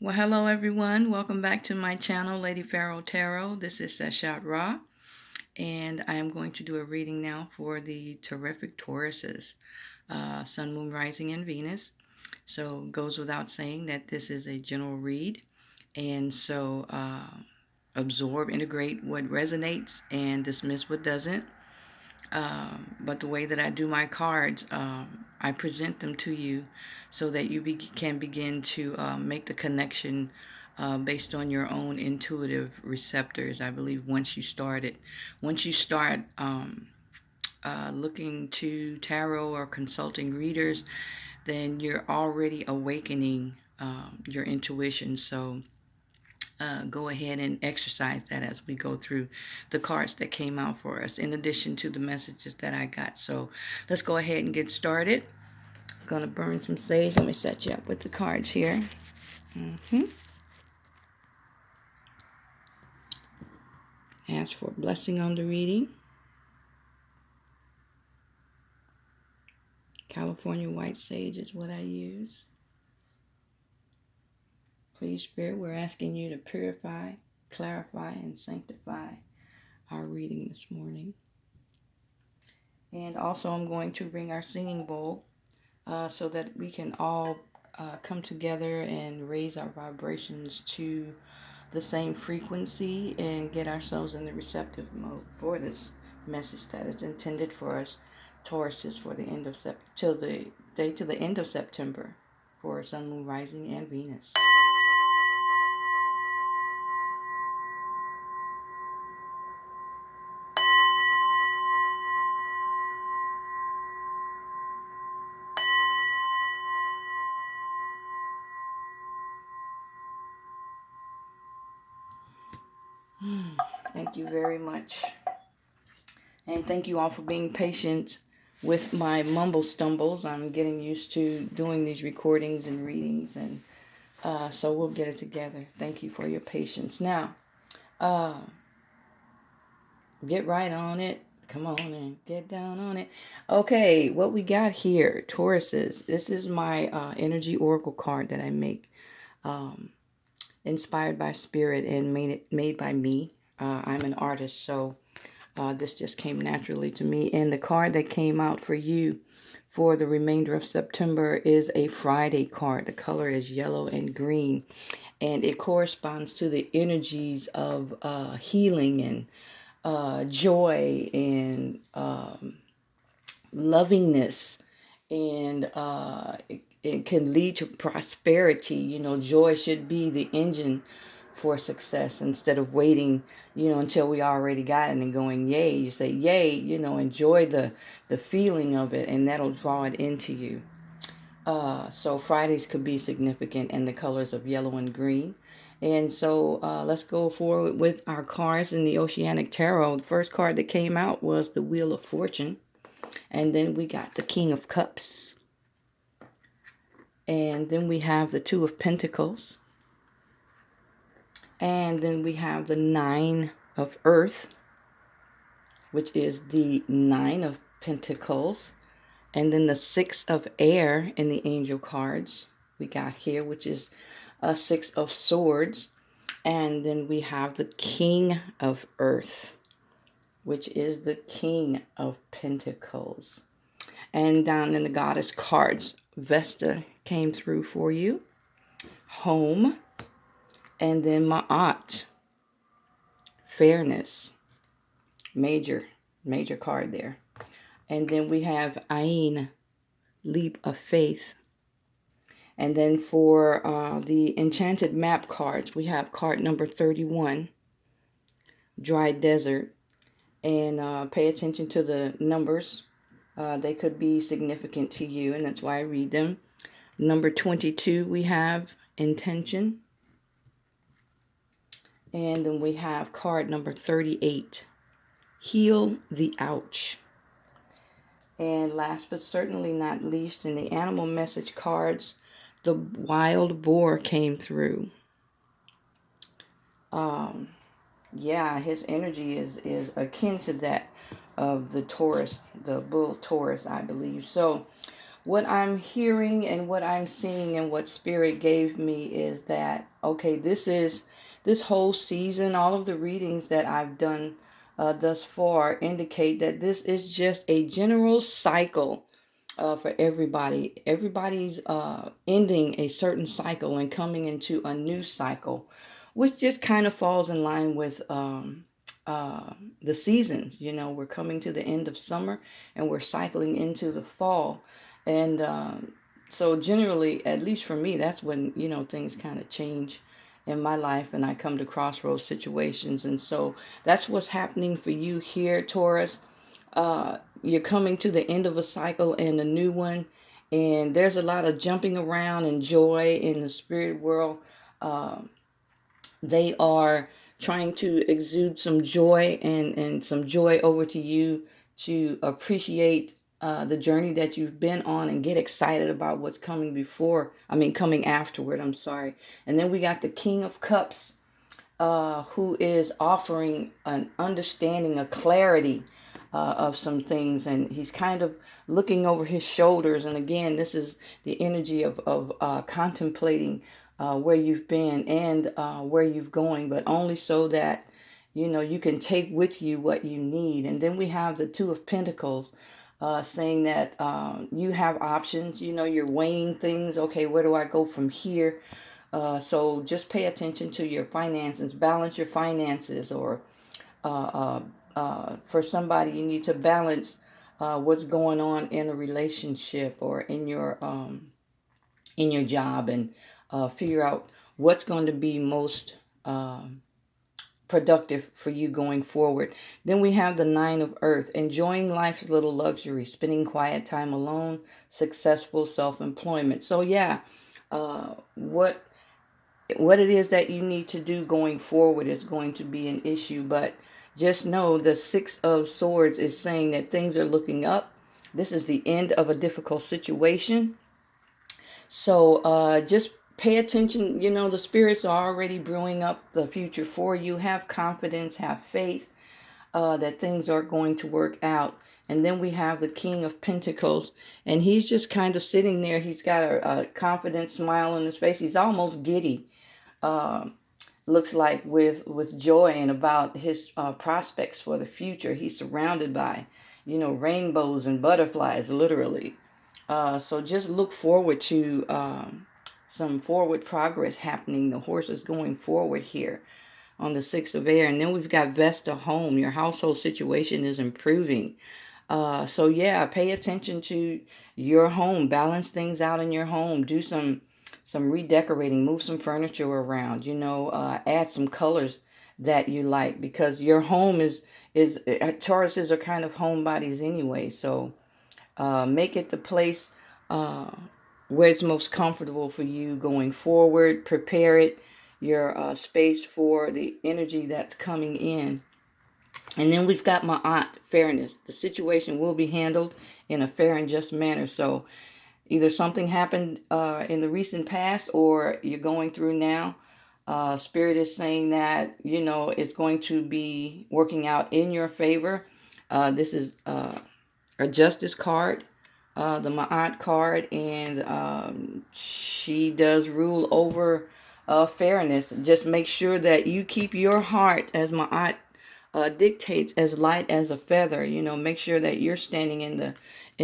Well, hello everyone. Welcome back to my channel, Lady Pharaoh Tarot. This is Seshat Ra, and I am going to do a reading now for the terrific Tauruses, Sun, Moon, Rising, and Venus. So, it goes without saying that this is a general read, and so absorb, integrate what resonates, and dismiss what doesn't. But the way that I do my cards, I present them to you so that you can begin to make the connection based on your own intuitive receptors. I believe once you start looking to tarot or consulting readers, then you're already awakening your intuition. So go ahead and exercise that as we go through the cards that came out for us, in addition to the messages that I got. So let's go ahead and get started. I'm going to burn some sage. Let me set you up with the cards here. Ask for a blessing on the reading. California white sage is what I use. Please, Spirit, we're asking you to purify, clarify, and sanctify our reading this morning. And also I'm going to bring our singing bowl so that we can all come together and raise our vibrations to the same frequency and get ourselves in the receptive mode for this message that is intended for us Tauruses for the end of till the day to the end of September for Sun, Moon, Rising, and Venus. Thank you very much. And thank you all for being patient with my mumble stumbles. I'm getting used to doing these recordings and readings, and so we'll get it together. Thank you for your patience. Now, get right on it. Come on and get down on it. Okay, what we got here, Tauruses. This is my energy oracle card that I make, inspired by spirit and made by me. I'm an artist, so this just came naturally to me. And the card that came out for you for the remainder of September is a Friday card. The color is yellow and green, and it corresponds to the energies of healing and joy and lovingness, and it can lead to prosperity. You know, joy should be the engine for success instead of waiting, until we already got it and going, yay. You say, yay, enjoy the feeling of it, and that'll draw it into you. So Fridays could be significant, and the colors of yellow and green. And so let's go forward with our cards in the Oceanic Tarot. The first card that came out was the Wheel of Fortune. And then we got the King of Cups. And then we have the Two of Pentacles. And then we have the Nine of Earth, which is the Nine of Pentacles. And then the Six of Air in the Angel cards we got here, which is a Six of Swords. And then we have the King of Earth, which is the King of Pentacles. And down in the Goddess cards, Vesta came through for you. Home. And then Ma'at. Fairness. Major card there. And then we have Ain. Leap of Faith. And then for the Enchanted Map cards, we have card number 31. Dry Desert. And pay attention to the numbers. They could be significant to you, and that's why I read them. Number 22, we have Intention. And then we have card number 38, Heal the Ouch. And last but certainly not least, in the Animal Message cards, the Wild Boar came through. Yeah, his energy is akin to that of the Taurus, the bull Taurus, I believe. So what I'm hearing and what I'm seeing and what Spirit gave me is that, okay, this whole season, all of the readings that I've done thus far indicate that this is just a general cycle for everybody. Everybody's ending a certain cycle and coming into a new cycle, which just kind of falls in line with the seasons. You know, we're coming to the end of summer and we're cycling into the fall. And so, generally, at least for me, that's when, you know, things kind of change in my life and I come to crossroads situations. And so, that's what's happening for you here, Taurus. You're coming to the end of a cycle and a new one, and there's a lot of jumping around and joy in the spirit world. They are trying to exude some joy and some joy over to you to appreciate the journey that you've been on and get excited about what's coming coming afterward. I'm sorry. And then we got the King of Cups, who is offering an understanding, a clarity of some things, and he's kind of looking over his shoulders. And again, this is the energy of contemplating where you've been and where you've going, but only so that you know you can take with you what you need. And then we have the Two of Pentacles, saying that you have options. You know, you're weighing things. Okay, where do I go from here? So just pay attention to your finances, balance your finances, or for somebody, you need to balance what's going on in a relationship or in your job, and figure out what's going to be most productive for you going forward. Then we have the Nine of Earth, enjoying life's little luxury, spending quiet time alone, successful self-employment. So yeah, what it is that you need to do going forward is going to be an issue, but just know the Six of Swords is saying that things are looking up. This is the end of a difficult situation. So just pay attention. You know, the spirits are already brewing up the future for you. Have confidence, have faith that things are going to work out. And then we have the King of Pentacles, and he's just kind of sitting there. He's got a confident smile on his face. He's almost giddy, looks like, with joy and about his prospects for the future. He's surrounded by, you know, rainbows and butterflies, literally. So just look forward to some forward progress happening. The horse is going forward here on the Six of Air. And then we've got Vesta Home. Your household situation is improving. So yeah, pay attention to your home. Balance things out in your home. Do some redecorating. Move some furniture around. You know, add some colors that you like, because your home is Tauruses are kind of homebodies anyway. So make it the place where it's most comfortable for you going forward. Prepare it, your space, for the energy that's coming in. And then we've got my aunt, fairness. The situation will be handled in a fair and just manner. So either something happened in the recent past or you're going through now. Spirit is saying that, you know, it's going to be working out in your favor. This is a justice card, the Ma'at card, and she does rule over fairness. Just make sure that you keep your heart, as Ma'at dictates, as light as a feather. You know, make sure that you're standing in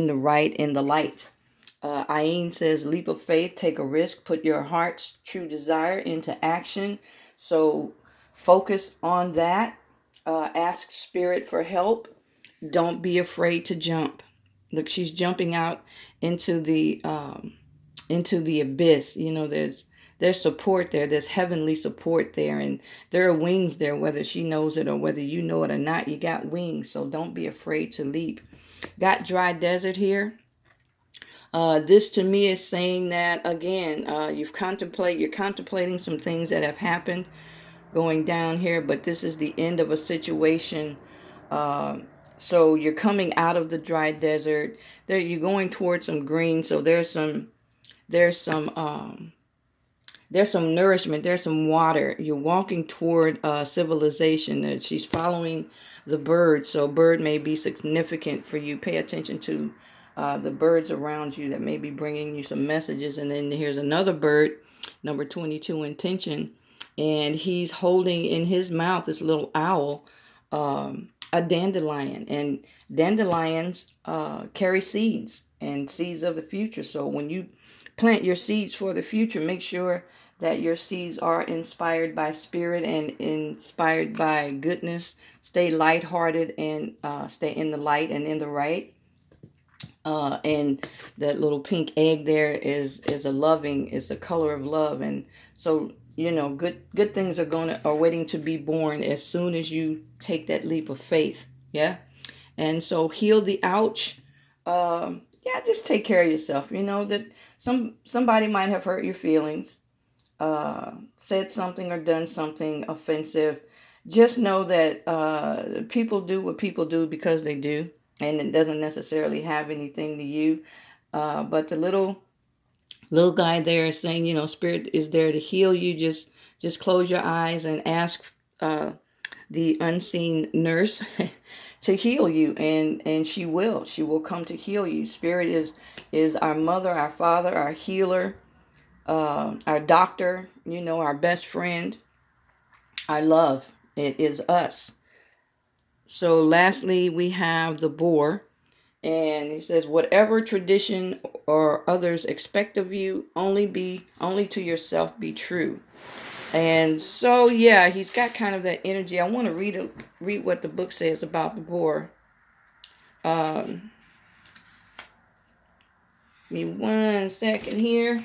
the right, in the light. Ayin says, leap of faith, take a risk, put your heart's true desire into action. So focus on that. Ask Spirit for help. Don't be afraid to jump. Look, she's jumping out into the abyss. You know, there's support there. There's heavenly support there, and there are wings there. Whether she knows it or whether you know it or not, you got wings. So don't be afraid to leap. Got dry desert here. This to me is saying that again, you're contemplating some things that have happened going down here, but this is the end of a situation. So you're coming out of the dry desert. There, you're going towards some green. So there's some nourishment. There's some water. You're walking toward civilization. She's following the bird. So bird may be significant for you. Pay attention to the birds around you that may be bringing you some messages. And then here's another bird, number 22, intention. And he's holding in his mouth this little owl, a dandelion. And dandelions carry seeds and seeds of the future. So when you plant your seeds for the future, make sure that your seeds are inspired by spirit and inspired by goodness. Stay lighthearted and stay in the light and in the right. And that little pink egg there is the color of love. And so, good things are waiting to be born as soon as you take that leap of faith. Yeah. And so heal the ouch. Yeah, just take care of yourself. You know that somebody might have hurt your feelings, said something or done something offensive. Just know that people do what people do because they do, and it doesn't necessarily have anything to you. But the little guy there is saying, Spirit is there to heal you. Just close your eyes and ask the unseen nurse to heal you, and she will come to heal you. Spirit is our mother, our father, our healer, our doctor, our best friend, our love. It is us. So lastly, we have the boar, and he says, whatever tradition or others expect of you, only to yourself be true. And so, yeah, he's got kind of that energy. I want to read what the book says about the boar. Give me 1 second here.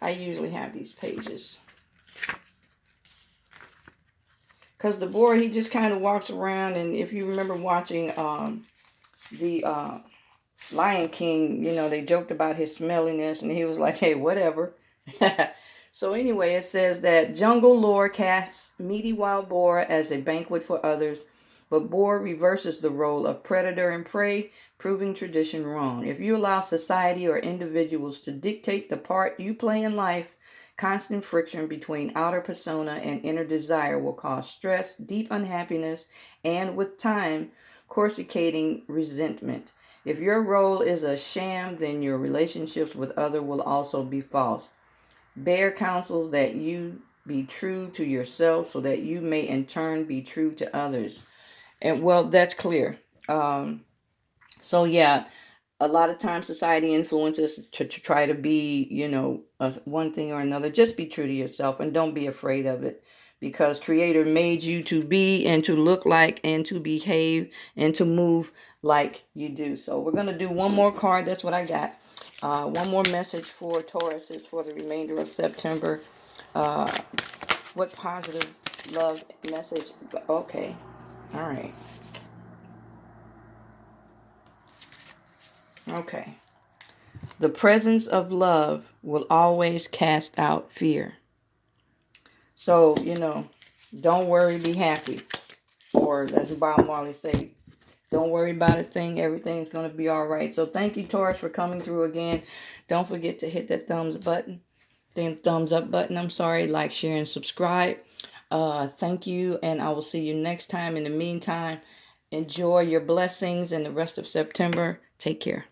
I usually have these pages. Because the boar, he just kind of walks around. And if you remember watching the Lion King, they joked about his smelliness. And he was like, hey, whatever. So anyway, it says that jungle lore casts meaty wild boar as a banquet for others, but boar reverses the role of predator and prey, proving tradition wrong. If you allow society or individuals to dictate the part you play in life, constant friction between outer persona and inner desire will cause stress, deep unhappiness, and with time, coruscating resentment. If your role is a sham, then your relationships with others will also be false. Bear counsels that you be true to yourself so that you may in turn be true to others. And well, that's clear. So yeah, a lot of times society influences to try to be, one thing or another. Just be true to yourself and don't be afraid of it, because Creator made you to be and to look like and to behave and to move like you do. So we're going to do one more card. That's what I got. One more message for Tauruses for the remainder of September. What positive love message? Okay. All right. Okay. The presence of love will always cast out fear. So, don't worry, be happy. Or as Bob Marley say, don't worry about a thing. Everything's going to be all right. So thank you, Taurus, for coming through again. Don't forget to hit that thumbs up button. Like, share, and subscribe. Thank you, and I will see you next time. In the meantime, enjoy your blessings and the rest of September. Take care.